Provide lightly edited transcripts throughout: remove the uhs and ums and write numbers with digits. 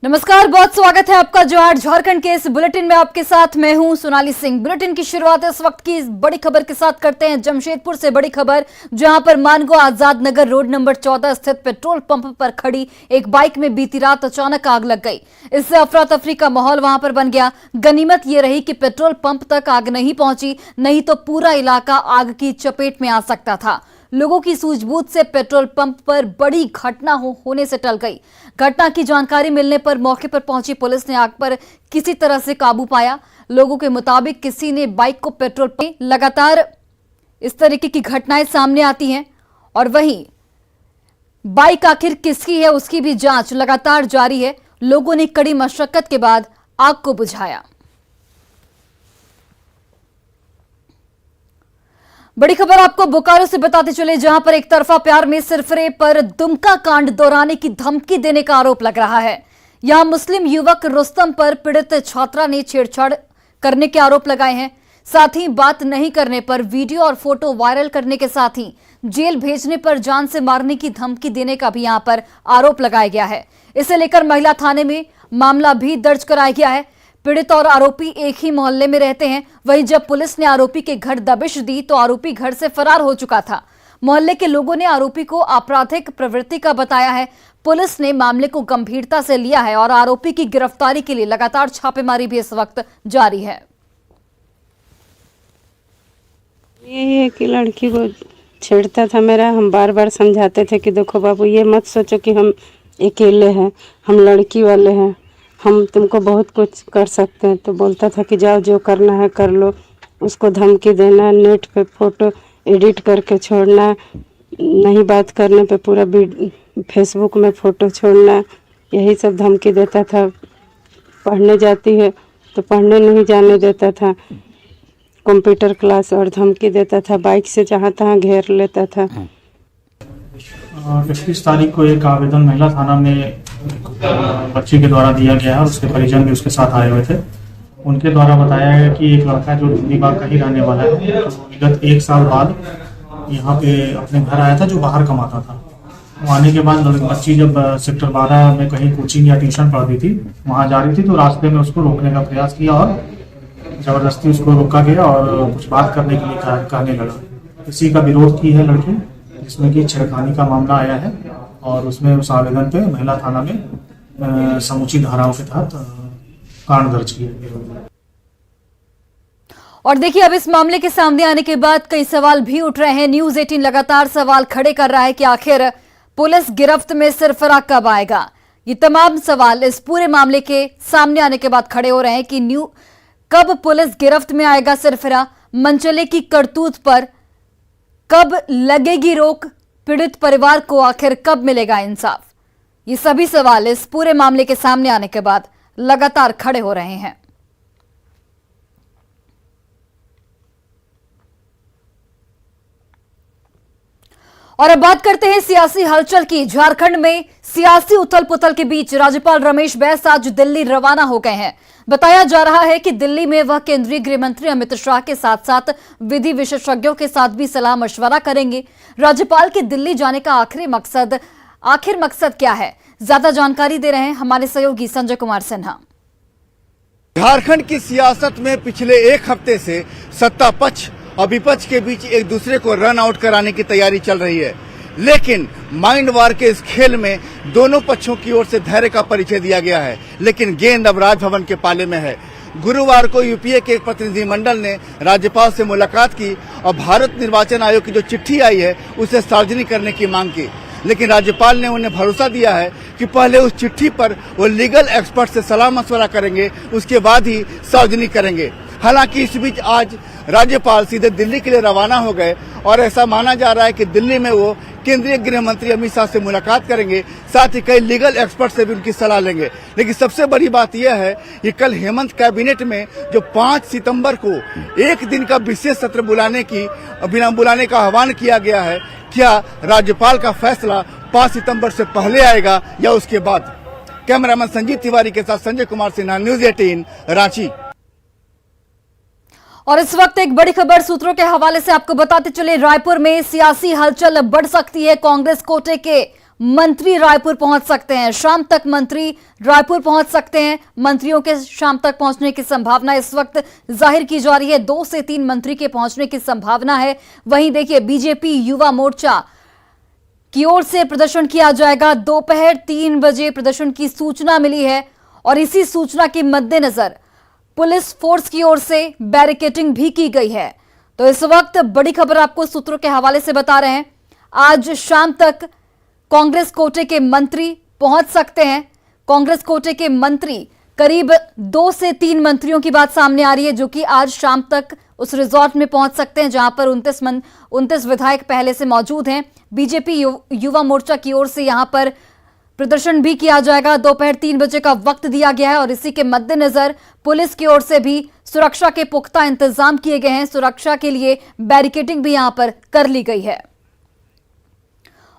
नमस्कार, बहुत स्वागत है आपका जोहार झारखंड के इस बुलेटिन में। आपके साथ मैं हूं सोनाली सिंह। बुलेटिन की शुरुआत इस वक्त की बड़ी खबर के साथ करते हैं। जमशेदपुर से बड़ी खबर, जहां पर मानगो आजाद नगर रोड नंबर 14 स्थित पेट्रोल पंप पर खड़ी एक बाइक में बीती रात अचानक आग लग गई। इससे अफरा तफरी का माहौल वहां पर बन गया। गनीमत ये रही कि पेट्रोल पंप तक आग नहीं पहुंची, नहीं तो पूरा इलाका आग की चपेट में आ सकता था। लोगों की सूझबूझ से पेट्रोल पंप पर बड़ी घटना होने से टल गई। घटना की जानकारी मिलने पर मौके पर पहुंची पुलिस ने आग पर किसी तरह से काबू पाया। लोगों के मुताबिक किसी ने बाइक को पेट्रोल पंप। लगातार इस तरीके की घटनाएं सामने आती हैं और वहीं बाइक आखिर किसकी है उसकी भी जांच लगातार जारी है। लोगों ने कड़ी मशक्कत के बाद आग को बुझाया। बड़ी खबर आपको बोकारो से बताते चले, जहां पर एक तरफा प्यार में सिरफिरे पर दुमका कांड दोहराने की धमकी देने का आरोप लग रहा है। यहां मुस्लिम युवक रुस्तम पर पीड़ित छात्रा ने छेड़छाड़ करने के आरोप लगाए हैं। साथ ही बात नहीं करने पर वीडियो और फोटो वायरल करने के साथ ही जेल भेजने पर जान से मारने की धमकी देने का भी यहां पर आरोप लगाया गया है। इसे लेकर महिला थाने में मामला भी दर्ज कराया गया है। पीड़ित और आरोपी एक ही मोहल्ले में रहते हैं। वहीं जब पुलिस ने आरोपी के घर दबिश दी तो आरोपी घर से फरार हो चुका था। मोहल्ले के लोगों ने आरोपी को आपराधिक प्रवृत्ति का बताया है। पुलिस ने मामले को गंभीरता से लिया है और आरोपी की गिरफ्तारी के लिए लगातार छापेमारी भी इस वक्त जारी है। यही है कि लड़की को छेड़ता था मेरा। हम बार बार समझाते थे कि देखो बाबू, ये मत सोचो कि हम अकेले हैं, हम लड़की वाले हैं, हम तुमको बहुत कुछ कर सकते हैं। तो बोलता था कि जाओ जो करना है कर लो। उसको धमकी देना, नेट पे फोटो एडिट करके छोड़ना, नहीं बात करने पे पूरा फेसबुक में फ़ोटो छोड़ना, यही सब धमकी देता था। पढ़ने जाती है तो पढ़ने नहीं जाने देता था, कंप्यूटर क्लास, और धमकी देता था, बाइक से जहाँ तहाँ घेर लेता था। 21 तारीख को एक आवेदन महिला थाना में बच्ची के द्वारा दिया गया है। उसके परिजन भी उसके साथ आए हुए थे। उनके द्वारा बताया गया कि एक लड़का जो दिल्ली बाग का ही रहने वाला है, तो विगत 1 साल बाद यहाँ पे अपने घर आया था, जो बाहर कमाता था। वो आने के बाद बच्ची जब सेक्टर 12 में कहीं कोचिंग या ट्यूशन पढ़ती थी, वहाँ जा रही थी, तो रास्ते में उसको रोकने का प्रयास किया और जबरदस्ती उसको रोका गया और कुछ बात करने के लिए कहने लगा। इसी का विरोध की है लड़की, जिसमें कि छेड़खानी का मामला आया है और उसमें उस आवेदन पे महिला थाना में समुचित धाराओं के तहत कांड दर्ज किया गया। और देखिए, अब इस मामले के सामने आने के बाद कई सवाल भी उठ रहे हैं। न्यूज़ 18 लगातार सवाल खड़े कर रहा है कि आखिर पुलिस गिरफ्त में सिरफिरा कब आएगा। ये तमाम सवाल इस पूरे मामले के सामने आने के बाद खड़े हो रहे हैं कि कब पुलिस गिरफ्त में आएगा सिरफिरा, मनचले की करतूत पर कब लगेगी रोक, पीड़ित परिवार को आखिर कब मिलेगा इंसाफ। ये सभी सवाल इस पूरे मामले के सामने आने के बाद लगातार खड़े हो रहे हैं। और अब बात करते हैं सियासी हलचल की। झारखंड में सियासी उथल पुथल के बीच राज्यपाल रमेश बैस आज दिल्ली रवाना हो गए हैं। बताया जा रहा है कि दिल्ली में वह केंद्रीय गृह मंत्री अमित शाह के साथ साथ विधि विशेषज्ञों के साथ भी सलाह मशवरा करेंगे। राज्यपाल के दिल्ली जाने का आखिर मकसद क्या है, ज्यादा जानकारी दे रहे हैं हमारे सहयोगी संजय कुमार सिन्हा। झारखंड की सियासत में पिछले 1 हफ्ते से सत्ता पक्ष और विपक्ष के बीच एक दूसरे को रन आउट कराने की तैयारी चल रही है, लेकिन माइंड वार के इस खेल में दोनों पक्षों की ओर से धैर्य का परिचय दिया गया है। लेकिन गेंद अब राजभवन के पाले में है। गुरुवार को यूपीए के एक प्रतिनिधिमंडल ने राज्यपाल से मुलाकात की और भारत निर्वाचन आयोग की जो चिट्ठी आई है उसे सार्वजनिक करने की मांग की, लेकिन राज्यपाल ने उन्हें भरोसा दिया है कि पहले उस चिट्ठी पर वो लीगल एक्सपर्ट से सलाह मशवरा करेंगे, उसके बाद ही सार्वजनिक करेंगे। हालांकि इस बीच आज राज्यपाल सीधे दिल्ली के लिए रवाना हो गए और ऐसा माना जा रहा है कि दिल्ली में वो केंद्रीय गृह मंत्री अमित शाह से मुलाकात करेंगे, साथ ही कई लीगल एक्सपर्ट से भी उनकी सलाह लेंगे। लेकिन सबसे बड़ी बात यह है कि कल हेमंत कैबिनेट में जो 5 सितंबर को एक दिन का विशेष सत्र बुलाने का आह्वान किया गया है, क्या राज्यपाल का फैसला 5 सितंबर से पहले आएगा या उसके बाद। कैमरामैन संजीव तिवारी के साथ संजय कुमार सिन्हा, न्यूज़ 18 रांची। और इस वक्त एक बड़ी खबर सूत्रों के हवाले से आपको बताते चले, रायपुर में सियासी हलचल बढ़ सकती है। कांग्रेस कोटे के मंत्री रायपुर पहुंच सकते हैं। शाम तक मंत्री रायपुर पहुंच सकते हैं। मंत्रियों के शाम तक पहुंचने की संभावना इस वक्त जाहिर की जा रही है। 2 से 3 मंत्री के पहुंचने की संभावना है। वहीं देखिए, बीजेपी युवा मोर्चा की ओर से प्रदर्शन किया जाएगा। दोपहर 3 बजे प्रदर्शन की सूचना मिली है और इसी सूचना के मद्देनजर पुलिस फोर्स की ओर से बैरिकेडिंग भी की गई है। तो इस वक्त बड़ी खबर आपको सूत्रों के हवाले से बता रहे हैं। आज शाम तक कांग्रेस कोटे के मंत्री पहुंच सकते हैं। कांग्रेस कोटे के मंत्री करीब 2 से 3 मंत्रियों की बात सामने आ रही है, जो कि आज शाम तक उस रिजॉर्ट में पहुंच सकते हैं जहां पर 29 विधायक पहले से मौजूद हैं। बीजेपी युवा मोर्चा की ओर से यहां पर प्रदर्शन भी किया जाएगा। दोपहर 3 बजे का वक्त दिया गया है और इसी के मद्देनजर पुलिस की ओर से भी सुरक्षा के पुख्ता इंतजाम किए गए हैं। सुरक्षा के लिए बैरिकेडिंग भी यहां पर कर ली गई है।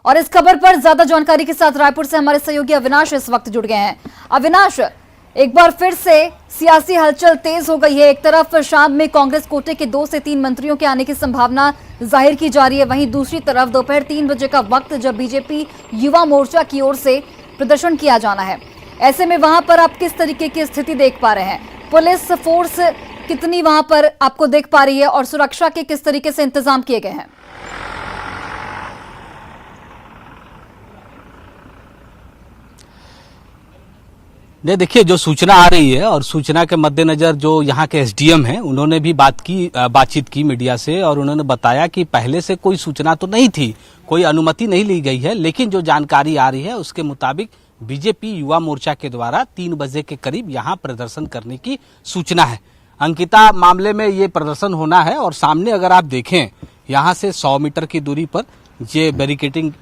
और इस खबर पर ज्यादा जानकारी के साथ रायपुर से हमारे सहयोगी अविनाश इस वक्त जुड़ गए हैं। अविनाश, एक बार फिर से सियासी हलचल तेज हो गई है। एक तरफ शाम में कांग्रेस कोटे के 2 से 3 मंत्रियों के आने की संभावना जाहिर की जा रही है, वहीं दूसरी तरफ दोपहर 3 बजे का वक्त जब बीजेपी युवा मोर्चा की ओर से प्रदर्शन किया जाना है। ऐसे में वहां पर आप किस तरीके की स्थिति देख पा रहे हैं? पुलिस फोर्स कितनी वहां पर आपको देख पा रही है और सुरक्षा के किस तरीके से इंतजाम किए गए हैं? नहीं, देखिए, जो सूचना आ रही है और सूचना के मद्देनजर जो यहाँ के एसडीएम हैं, उन्होंने भी बातचीत की मीडिया से और उन्होंने बताया कि पहले से कोई सूचना तो नहीं थी, कोई अनुमति नहीं ली गई है, लेकिन जो जानकारी आ रही है उसके मुताबिक बीजेपी युवा मोर्चा के द्वारा 3 बजे के करीब यहाँ प्रदर्शन करने की सूचना है। अंकिता मामले में ये प्रदर्शन होना है और सामने अगर आप देखें, यहाँ से 100 मीटर की दूरी पर ये बैरिकेडिंग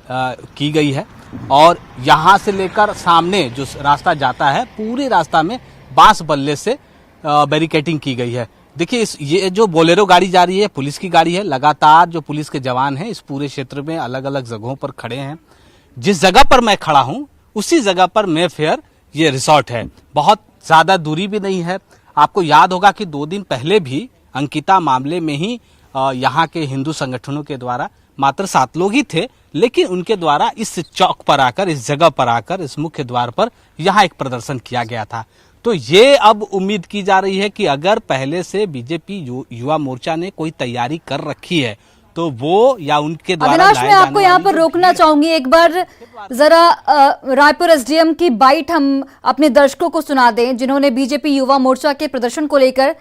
की गई है और यहाँ से लेकर सामने जो रास्ता जाता है, पूरे रास्ता में बांस बल्ले से बैरिकेडिंग की गई है। देखिए, ये जो बोलेरो गाड़ी जा रही है, पुलिस की गाड़ी है। लगातार जो पुलिस के जवान हैं इस पूरे क्षेत्र में अलग अलग जगहों पर खड़े हैं। जिस जगह पर मैं खड़ा हूँ उसी जगह पर मेफेयर ये रिसोर्ट है। बहुत ज्यादा दूरी भी नहीं है। आपको याद होगा कि 2 दिन पहले भी अंकिता मामले में ही यहाँ के हिंदू संगठनों के द्वारा मात्र 7 लोग ही थे, लेकिन उनके द्वारा इस चौक पर आकर, इस जगह पर आकर, इस मुख्य द्वार पर यहाँ एक प्रदर्शन किया गया था। तो ये अब उम्मीद की जा रही है कि अगर पहले से बीजेपी युवा मोर्चा ने कोई तैयारी कर रखी है तो वो या उनके द्वारा अविनाश, मैं आपको यहाँ पर रोकना चाहूंगी। एक बार जरा रायपुर एसडीएम की बाइट हम अपने दर्शकों को सुना दें, जिन्होंने बीजेपी युवा मोर्चा के प्रदर्शन को लेकर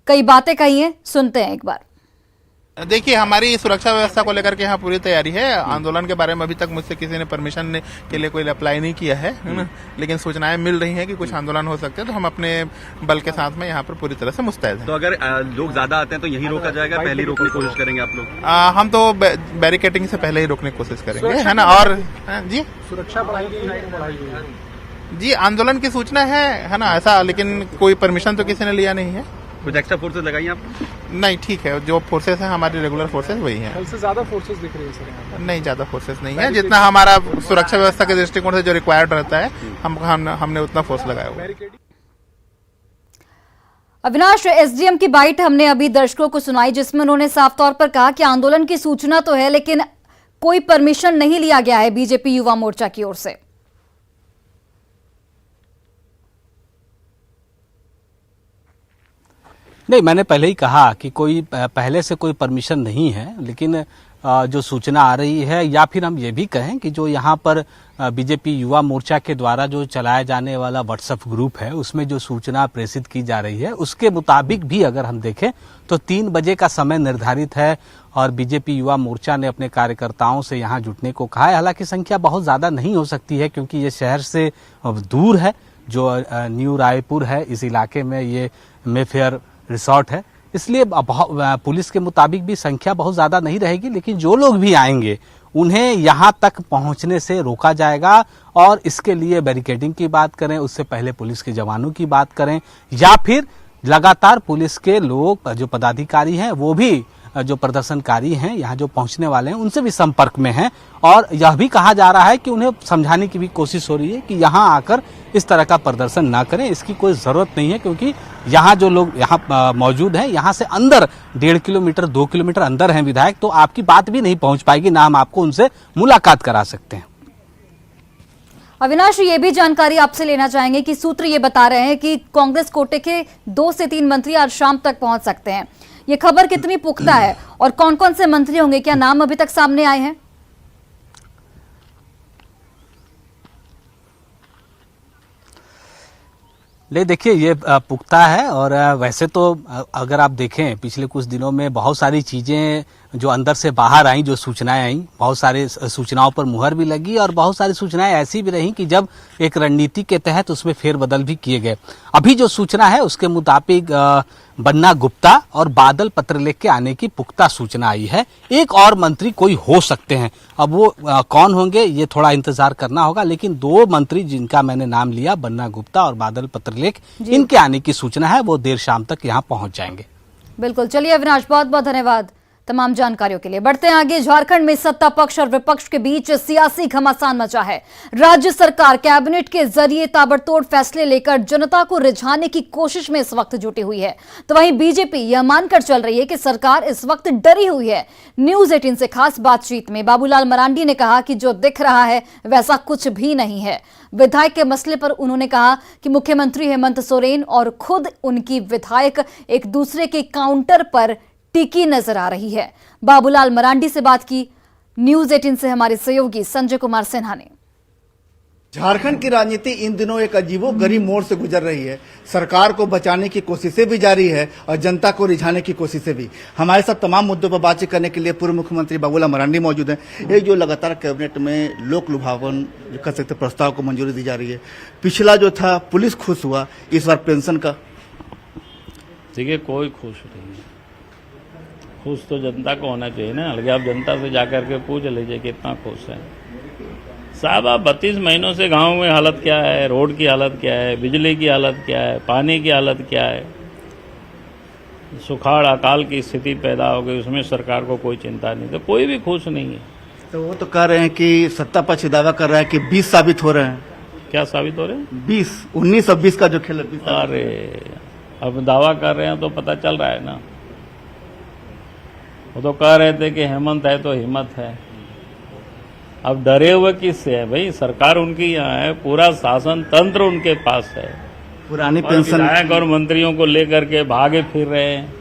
कई बातें कही हैं। सुनते हैं एक बार। देखिए, हमारी सुरक्षा व्यवस्था को लेकर के यहाँ पूरी तैयारी है। आंदोलन के बारे में अभी तक मुझसे किसी ने परमिशन के लिए कोई अप्लाई नहीं किया है ना, लेकिन सूचनाएं मिल रही हैं कि कुछ आंदोलन हो सकते हैं, तो हम अपने बल के साथ में यहाँ पर पूरी तरह से मुस्तैद हैं। तो अगर लोग ज्यादा आते हैं तो यहीं रोका जाएगा? पहले ही रोकने की कोशिश करेंगे आप लोग? हम तो बैरिकेडिंग से पहले ही रोकने की कोशिश करेंगे, है ना। और जी, सुरक्षा बढ़ाई जी, आंदोलन की सूचना है ना, ऐसा, लेकिन कोई परमिशन तो किसी ने लिया नहीं है। कुछ एक्स्ट्रा फोर्सेस लगाई आप? नहीं, ठीक है, जो फोर्सेस हैं हमारी रेगुलर फोर्सेस वही हैं। कल से ज्यादा फोर्सेस दिख रही है सर? नहीं, ज्यादा फोर्सेस नहीं है। जितना हमारा सुरक्षा व्यवस्था के दृष्टिकोण से जो रिक्वायर्ड रहता है, हमने उतना फोर्स लगाया हुआ है। अविनाश, एसडीएम की बाइट हमने अभी दर्शकों को सुनाई, जिसमें उन्होंने साफ तौर पर कहा कि आंदोलन की सूचना तो है, लेकिन कोई परमिशन नहीं लिया गया है बीजेपी युवा मोर्चा की ओर से। नहीं, मैंने पहले ही कहा कि कोई पहले से कोई परमिशन नहीं है, लेकिन जो सूचना आ रही है, या फिर हम ये भी कहें कि जो यहाँ पर बीजेपी युवा मोर्चा के द्वारा जो चलाया जाने वाला व्हाट्सएप ग्रुप है, उसमें जो सूचना प्रेषित की जा रही है, उसके मुताबिक भी अगर हम देखें तो 3 बजे का समय निर्धारित है और बीजेपी युवा मोर्चा ने अपने कार्यकर्ताओं से यहाँ जुटने को कहा है। हालांकि संख्या बहुत ज्यादा नहीं हो सकती है, क्योंकि ये शहर से दूर है। जो न्यू रायपुर है, इस इलाके में ये मेफेयर रिसोर्ट है, इसलिए पुलिस के मुताबिक भी संख्या बहुत ज्यादा नहीं रहेगी। लेकिन जो लोग भी आएंगे उन्हें यहां तक पहुंचने से रोका जाएगा। और इसके लिए बैरिकेडिंग की बात करें, उससे पहले पुलिस के जवानों की बात करें, या फिर लगातार पुलिस के लोग जो पदाधिकारी हैं वो भी जो प्रदर्शनकारी हैं यहाँ जो पहुंचने वाले हैं उनसे भी संपर्क में हैं। और यह भी कहा जा रहा है कि उन्हें समझाने की भी कोशिश हो रही है कि यहाँ आकर इस तरह का प्रदर्शन ना करें, इसकी कोई जरूरत नहीं है, क्योंकि यहाँ जो लोग यहाँ मौजूद हैं, यहाँ से अंदर 1.5 किलोमीटर 2 किलोमीटर अंदर हैं विधायक, तो आपकी बात भी नहीं पहुंच पाएगी, ना हम आपको उनसे मुलाकात करा सकते हैं। अविनाश, ये भी जानकारी आपसे लेना चाहेंगे कि सूत्र ये बता रहे हैं कि कांग्रेस कोटे के 2 से 3 मंत्री आज शाम तक पहुंच सकते हैं। ये खबर कितनी पुख्ता है और कौन कौन से मंत्री होंगे, क्या नाम अभी तक सामने आए हैं? ले देखिए, ये पुख्ता है। और वैसे तो अगर आप देखें पिछले कुछ दिनों में बहुत सारी चीजें जो अंदर से बाहर आई, जो सूचनाएं आई, बहुत सारी सूचनाओं पर मुहर भी लगी और बहुत सारी सूचनाएं ऐसी भी रही कि जब एक रणनीति के तहत उसमें फेरबदल भी किए गए। अभी जो सूचना है उसके मुताबिक बन्ना गुप्ता और बादल पत्रलेख के आने की पुख्ता सूचना आई है। एक और मंत्री कोई हो सकते हैं, अब वो कौन होंगे ये थोड़ा इंतजार करना होगा, लेकिन 2 मंत्री जिनका मैंने नाम लिया, बन्ना गुप्ता और बादल पत्रलेख, इनके आने की सूचना है। वो देर शाम तक यहाँ पहुंच जाएंगे। बिल्कुल, चलिए अविनाश, बहुत बहुत धन्यवाद तमाम जानकारियों के लिए। बढ़ते हैं आगे। झारखंड में सत्ता पक्ष और विपक्ष के बीच सियासी घमासान मचा है। राज्य सरकार कैबिनेट के जरिए ताबड़तोड़ फैसले लेकर जनता को रिझाने की कोशिश में इस वक्त जुटी हुई है, तो वहीं बीजेपी यह मानकर चल रही है कि सरकार इस वक्त डरी हुई है। न्यूज 18 से खास बातचीत में बाबूलाल मरांडी ने कहा कि जो दिख रहा है वैसा कुछ भी नहीं है। विधायक के मसले पर उन्होंने कहा कि मुख्यमंत्री हेमंत सोरेन और खुद उनकी विधायक एक दूसरे के काउंटर पर टिकी नजर आ रही है। बाबूलाल मरांडी से बात की न्यूज 18 से हमारे सहयोगी संजय कुमार सिन्हा ने। झारखंड की राजनीति इन दिनों एक अजीबोगरीब मोड़ से गुजर रही है। सरकार को बचाने की कोशिशें भी जारी है और जनता को रिझाने की कोशिशें भी। हमारे साथ तमाम मुद्दों पर बातचीत करने के लिए पूर्व मुख्यमंत्री बाबूलाल मरांडी मौजूद हैं। ये जो लगातार कैबिनेट में लोक लुभावन कह सकते प्रस्ताव को मंजूरी दी जा रही है, पिछला जो था पुलिस खुश हुआ, इस बार पेंशन का देखिए कोई खुश नहीं है। खुश तो जनता को होना चाहिए ना। अलग आप जनता से जाकर के पूछ लीजिए कितना खुश है साहब। आप 32 महीनों से गांव में हालत क्या है, रोड की हालत क्या है, बिजली की हालत क्या है, पानी की हालत क्या है, सुखाड़ अकाल की स्थिति पैदा हो गई, उसमें सरकार को कोई चिंता नहीं, तो कोई भी खुश नहीं है। तो वो तो कह रहे हैं कि सत्ता पक्ष दावा कर रहा है कि 20 साबित हो रहे हैं। क्या साबित हो रहे हैं? 20, 19 और 20 का जो खेल है। अरे अब दावा कर रहे हैं तो पता चल रहा है ना। वो तो कह रहे थे कि हेमंत है तो हिम्मत है। अब डरे हुए किससे है भाई? सरकार उनकी यहाँ है, पूरा शासन तंत्र उनके पास है। पुरानी पेंशन, विधायक और मंत्रियों को लेकर के भागे फिर रहे हैं।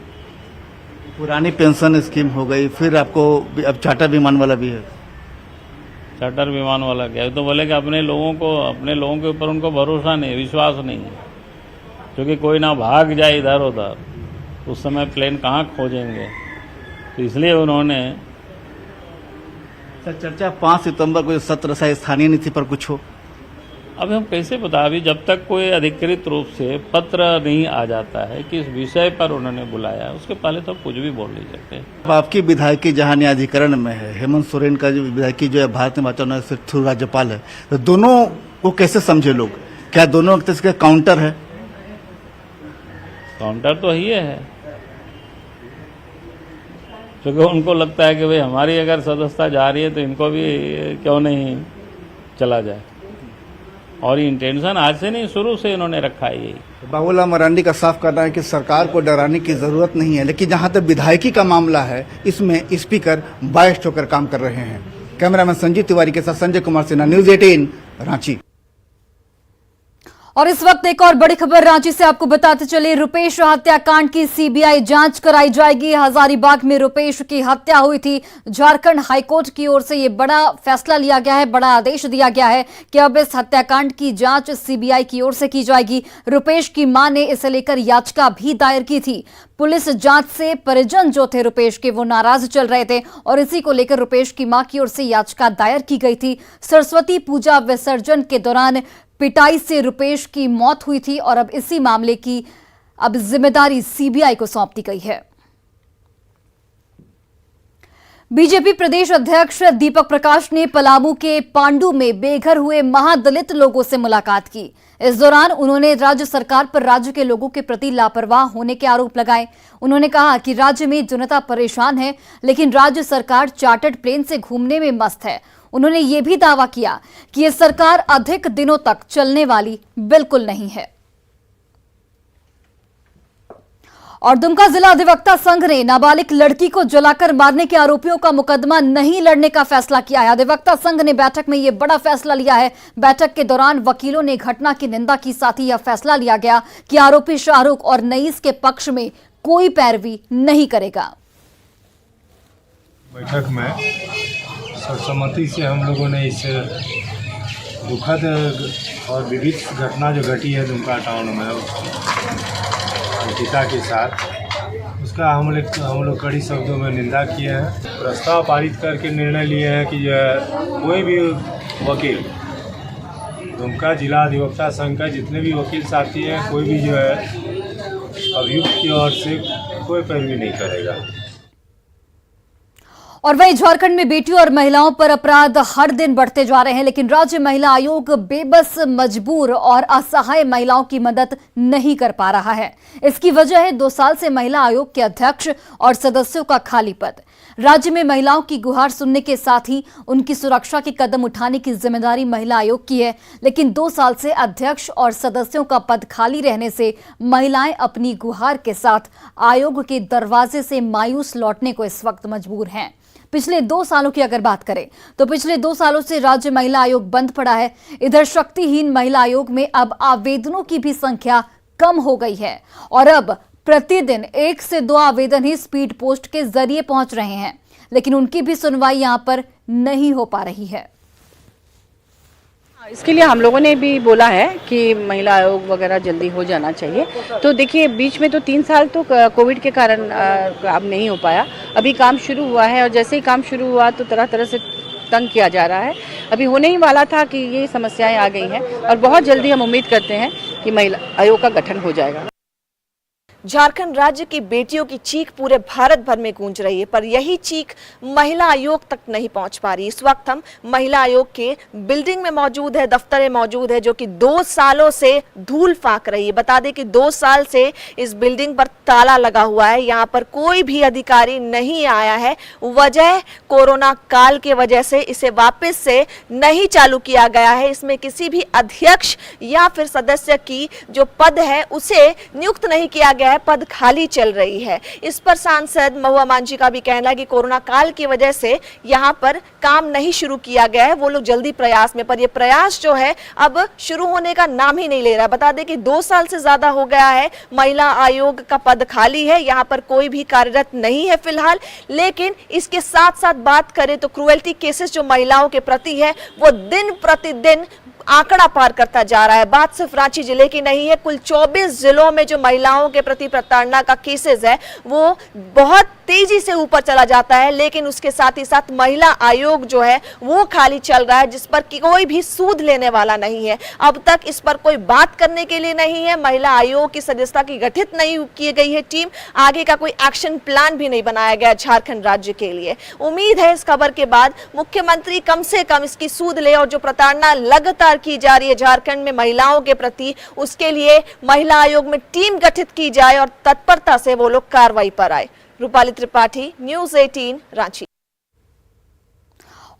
पुरानी पेंशन स्कीम हो गई, फिर आपको अब चार्टर विमान वाला भी है। चार्टर विमान वाला क्या है? तो बोले कि अपने लोगों के ऊपर उनको भरोसा नहीं, विश्वास नहीं है, क्योंकि कोई ना भाग जाए इधर उधर, उस समय प्लेन कहाँ खोजेंगे। तो इसलिए उन्होंने चर्चा 5 सितंबर को सत्र स्थानीय नीति पर कुछ हो। अब हम कैसे बता, अभी जब तक कोई अधिकृत रूप से पत्र नहीं आ जाता है किस विषय पर उन्होंने बुलाया, उसके पहले तो कुछ भी बोल नहीं सकते। आपकी विधायकी जहां न्यायाधिकरण में है, हेमंत सोरेन का जो विधायकी जो है भारत निर्वाचन आयोग से थ्रू राज्यपाल है, तो दोनों को कैसे समझे लोग? क्या दोनों एक तरह का काउंटर है? काउंटर तो ही है, क्योंकि उनको लगता है कि भाई हमारी अगर सदस्यता जा रही है तो इनको भी क्यों नहीं चला जाए। और ये इंटेंशन आज से नहीं, शुरू से इन्होंने रखा है। ये बाबूलाल मरांडी का साफ कहना है कि सरकार को डराने की जरूरत नहीं है, लेकिन जहां तक विधायकी का मामला है इसमें स्पीकर बायस्ड होकर काम कर रहे हैं। कैमरामैन संजीव तिवारी के साथ संजय कुमार सिन्हा, न्यूज 18 रांची। और इस वक्त एक और बड़ी खबर रांची से आपको बताते चले, रुपेश हत्याकांड की सीबीआई जांच कराई जाएगी। हजारीबाग में रुपेश की हत्या हुई थी। झारखंड हाईकोर्ट की ओर से ये बड़ा फैसला लिया गया है, बड़ा आदेश दिया गया है कि अब इस हत्याकांड की जांच सीबीआई की ओर से की जाएगी। रुपेश की मां ने इसे लेकर याचिका भी दायर की थी। पुलिस जांच से परिजन जो थे रुपेश के, वो नाराज चल रहे थे और इसी को लेकर रुपेश की मां की ओर से याचिका दायर की गई थी। सरस्वती पूजा विसर्जन के दौरान पिटाई से रुपेश की मौत हुई थी और अब इसी मामले की अब जिम्मेदारी सीबीआई को सौंप दी गई है। बीजेपी प्रदेश अध्यक्ष दीपक प्रकाश ने पलामू के पांडु में बेघर हुए महादलित लोगों से मुलाकात की। इस दौरान उन्होंने राज्य सरकार पर राज्य के लोगों के प्रति लापरवाह होने के आरोप लगाए। उन्होंने कहा कि राज्य में जनता परेशान है, लेकिन राज्य सरकार चार्टर्ड प्लेन से घूमने में मस्त है। उन्होंने ये भी दावा किया कि ये सरकार अधिक दिनों तक चलने वाली बिल्कुल नहीं है। और दुमका जिला अधिवक्ता संघ ने नाबालिग लड़की को जलाकर मारने के आरोपियों का मुकदमा नहीं लड़ने का फैसला किया है। अधिवक्ता संघ ने बैठक में यह बड़ा फैसला लिया है। बैठक के दौरान वकीलों ने घटना की निंदा की, साथ ही यह फैसला लिया गया कि आरोपी शाहरुख और नईस के पक्ष में कोई पैरवी नहीं करेगा। बैठक में सर्वसम्मति से हम लोगों ने इस दुखद और विविध घटना जो घटी है दुमका टाउन में अंकिता के साथ, उसका हम लोग कड़ी शब्दों में निंदा किए हैं। प्रस्ताव पारित करके निर्णय लिए हैं कि कोई भी वकील, दुमका जिला अधिवक्ता संघ का जितने भी वकील साथी हैं, कोई भी जो है अभियुक्त की ओर से कोई पैरवी नहीं करेगा। और वहीं झारखंड में बेटियों और महिलाओं पर अपराध हर दिन बढ़ते जा रहे हैं, लेकिन राज्य महिला आयोग बेबस, मजबूर और असहाय महिलाओं की मदद नहीं कर पा रहा है। इसकी वजह है 2 साल से महिला आयोग के अध्यक्ष और सदस्यों का खाली पद। राज्य में महिलाओं की गुहार सुनने के साथ ही उनकी सुरक्षा के कदम उठाने की जिम्मेदारी महिला आयोग की है, लेकिन 2 साल से अध्यक्ष और सदस्यों का पद खाली रहने से महिलाएं अपनी गुहार के साथ आयोग के दरवाजे से मायूस लौटने को इस वक्त मजबूर हैं। पिछले 2 सालों की अगर बात करें तो पिछले 2 सालों से राज्य महिला आयोग बंद पड़ा है। इधर शक्तिहीन महिला आयोग में अब आवेदनों की भी संख्या कम हो गई है और अब प्रतिदिन 1 से 2 आवेदन ही स्पीड पोस्ट के जरिए पहुंच रहे हैं, लेकिन उनकी भी सुनवाई यहां पर नहीं हो पा रही है। इसके लिए हम लोगों ने भी बोला है कि महिला आयोग वगैरह जल्दी हो जाना चाहिए। तो देखिए, बीच में तो 3 साल तो कोविड के कारण अब नहीं हो पाया। अभी काम शुरू हुआ है और जैसे ही काम शुरू हुआ तो तरह तरह से तंग किया जा रहा है। अभी होने ही वाला था कि ये समस्याएं आ गई हैं और बहुत जल्दी हम उम्मीद करते हैं कि महिला आयोग का गठन हो जाएगा। झारखंड राज्य की बेटियों की चीख पूरे भारत भर में गूंज रही है, पर यही चीख महिला आयोग तक नहीं पहुंच पा रही। इस वक्त हम महिला आयोग के बिल्डिंग में मौजूद है, दफ्तर में मौजूद है, जो कि 2 सालों से धूल फाक रही है। बता दें कि 2 साल से इस बिल्डिंग पर ताला लगा हुआ है, यहाँ पर कोई भी अधिकारी नहीं आया है। वजह कोरोना काल के वजह से इसे वापस से नहीं चालू किया गया है। इसमें किसी भी अध्यक्ष या फिर सदस्य की जो पद है उसे नियुक्त नहीं किया गया, पद खाली चल रही है। इस पर सांसद महुआ मांझी का भी कहना है कि कोरोना काल की वजह से यहाँ पर काम नहीं शुरू किया गया है, वो लोग जल्दी प्रयास में, पर ये प्रयास जो है अब शुरू होने का नाम ही नहीं ले रहा। बता दें कि 2 साल से ज्यादा हो गया है महिला आयोग का पद खाली है, यहाँ पर कोई भी कार्यरत नहीं है फिलहाल। लेकिन इसके साथ साथ बात करें तो क्रूएल्टी केसेस जो महिलाओं के प्रति है वो दिन प्रतिदिन आंकड़ा पार करता जा रहा है। बात सिर्फ रांची जिले की नहीं है, कुल 24 जिलों में जो महिलाओं के प्रति प्रताड़ना का केसेस है वो बहुत तेजी से ऊपर चला जाता है। लेकिन उसके साथ ही साथ महिला आयोग जो है वो खाली चल रहा है, जिस पर कोई भी सूद लेने वाला नहीं है। अब तक इस पर कोई बात करने के लिए नहीं है। महिला आयोग की सदस्यता की गठित नहीं की गई है टीम, आगे का कोई एक्शन प्लान भी नहीं बनाया गया झारखंड राज्य के लिए। उम्मीद है इस खबर के बाद मुख्यमंत्री कम से कम इसकी सूद ले और जो प्रताड़ना लगातार की जा रही है झारखंड में महिलाओं के प्रति, उसके लिए महिला आयोग में टीम गठित की जाए और तत्परता से वो लोग कार्रवाई पर आए। रूपाली त्रिपाठी, न्यूज़ 18, रांची।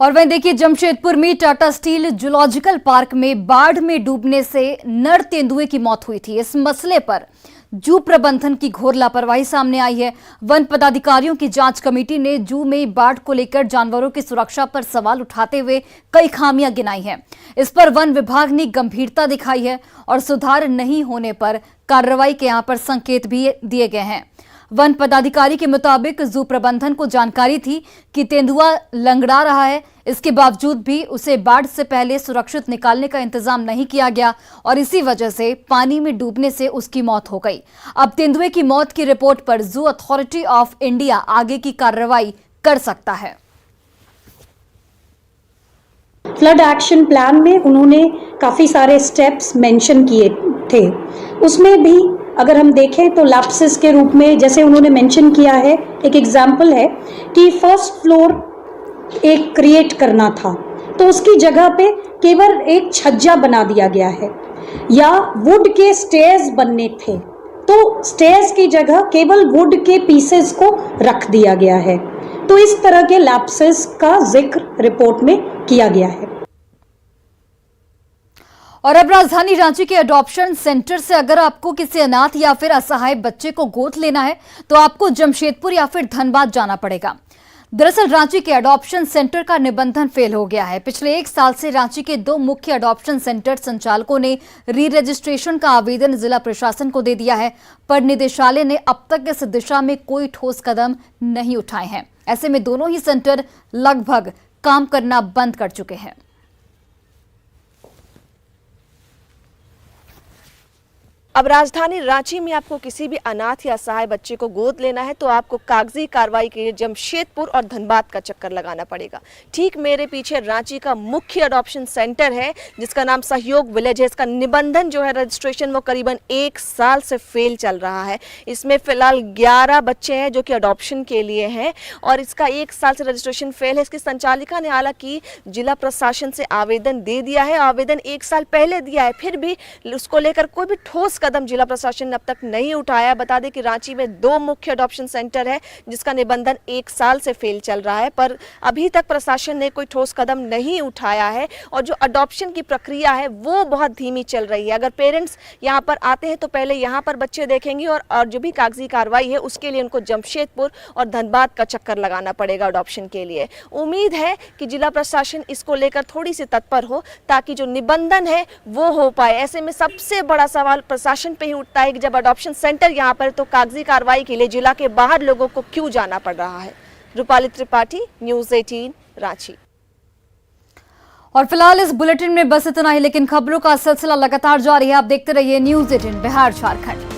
और वहीं देखिए, जमशेदपुर में टाटा स्टील जूलॉजिकल पार्क में बाढ़ में डूबने से नर तेंदुए की मौत हुई थी। इस मसले पर जू प्रबंधन की घोर लापरवाही सामने आई है। वन पदाधिकारियों की जांच कमेटी ने जू में बाढ़ को लेकर जानवरों की सुरक्षा पर सवाल उठाते हुए कई खामियां गिनाई हैं। इस पर वन विभाग ने गंभीरता दिखाई है और सुधार नहीं होने पर कार्रवाई के यहां पर संकेत भी दिए गए हैं। वन पदाधिकारी के मुताबिक जू प्रबंधन को जानकारी थी कि तेंदुआ लंगड़ा रहा है, इसके बावजूद भी उसे बाढ़ से पहले सुरक्षित निकालने का इंतजाम नहीं किया गया और इसी वजह से पानी में डूबने से उसकी मौत हो गई। अब तेंदुए की मौत की रिपोर्ट पर जू अथॉरिटी ऑफ इंडिया आगे की कार्रवाई कर सकता है। फ्लड एक्शन प्लान में उन्होंने काफी सारे स्टेप्स मेंशन किए थे। उसमें भी अगर हम देखें तो लैप्सेस के रूप में जैसे उन्होंने मेंशन किया है, एक एग्जाम्पल है कि फर्स्ट फ्लोर एक क्रिएट करना था तो उसकी जगह पे केवल एक छज्जा बना दिया गया है, या वुड के स्टेयर्स बनने थे तो स्टेयर्स की जगह केवल वुड के पीसेस को रख दिया गया है। तो इस तरह के लैप्सेस का जिक्र रिपोर्ट में किया गया है। और अब राजधानी रांची के अडॉप्शन सेंटर से अगर आपको किसी अनाथ या फिर असहाय बच्चे को गोद लेना है तो आपको जमशेदपुर या फिर धनबाद जाना पड़ेगा। दरअसल रांची के अडॉप्शन सेंटर का निबंधन फेल हो गया है। पिछले 1 साल से रांची के 2 मुख्य अडॉप्शन सेंटर संचालकों ने री रजिस्ट्रेशन का आवेदन जिला प्रशासन को दे दिया है, पर निदेशालय ने अब तक इस दिशा में कोई ठोस कदम नहीं उठाए हैं। ऐसे में दोनों ही सेंटर लगभग काम करना बंद कर चुके हैं। अब राजधानी रांची में आपको किसी भी अनाथ या असहाय बच्चे को गोद लेना है तो आपको कागजी कार्रवाई के लिए जमशेदपुर और धनबाद का चक्कर लगाना पड़ेगा। ठीक मेरे पीछे रांची का मुख्य अडॉप्शन सेंटर है जिसका नाम सहयोग विलेज है। इसका निबंधन जो है रजिस्ट्रेशन वो करीबन 1 साल से फेल चल रहा है। इसमें फिलहाल 11 बच्चे हैं जो कि अडॉप्शन के लिए हैं और इसका 1 साल से रजिस्ट्रेशन फेल है। इसकी संचालिका ने हालांकि जिला प्रशासन से आवेदन दे दिया है। आवेदन 1 साल पहले दिया है, फिर भी उसको लेकर कोई भी ठोस कदम जिला प्रशासन ने अब तक नहीं उठाया। बता दें कि रांची में 2 मुख्य अडॉप्शन सेंटर है जिसका निबंधन 1 साल से फेल चल रहा है, पर अभी तक प्रशासन ने कोई ठोस कदम नहीं उठाया है और जो अडॉप्शन की प्रक्रिया है वो बहुत धीमी चल रही है। अगर पेरेंट्स यहाँ पर आते हैं तो पहले यहाँ पर बच्चे देखेंगे और जो भी कागजी कार्रवाई है उसके लिए उनको जमशेदपुर और धनबाद का चक्कर लगाना पड़ेगा अडॉप्शन के लिए। उम्मीद है कि जिला प्रशासन इसको लेकर थोड़ी सी तत्पर हो ताकि जो निबंधन है वो हो पाए। ऐसे में सबसे बड़ा सवाल प्रशासन पे ही उठता है कि जब अडॉप्शन सेंटर यहाँ पर तो कागजी कार्रवाई के लिए जिला के बाहर लोगों को क्यों जाना पड़ रहा है। रूपाली त्रिपाठी, न्यूज़ 18 रांची। और फिलहाल इस बुलेटिन में बस इतना ही, लेकिन खबरों का सिलसिला लगातार जारी है। आप देखते रहिए न्यूज़ 18 बिहार झारखंड।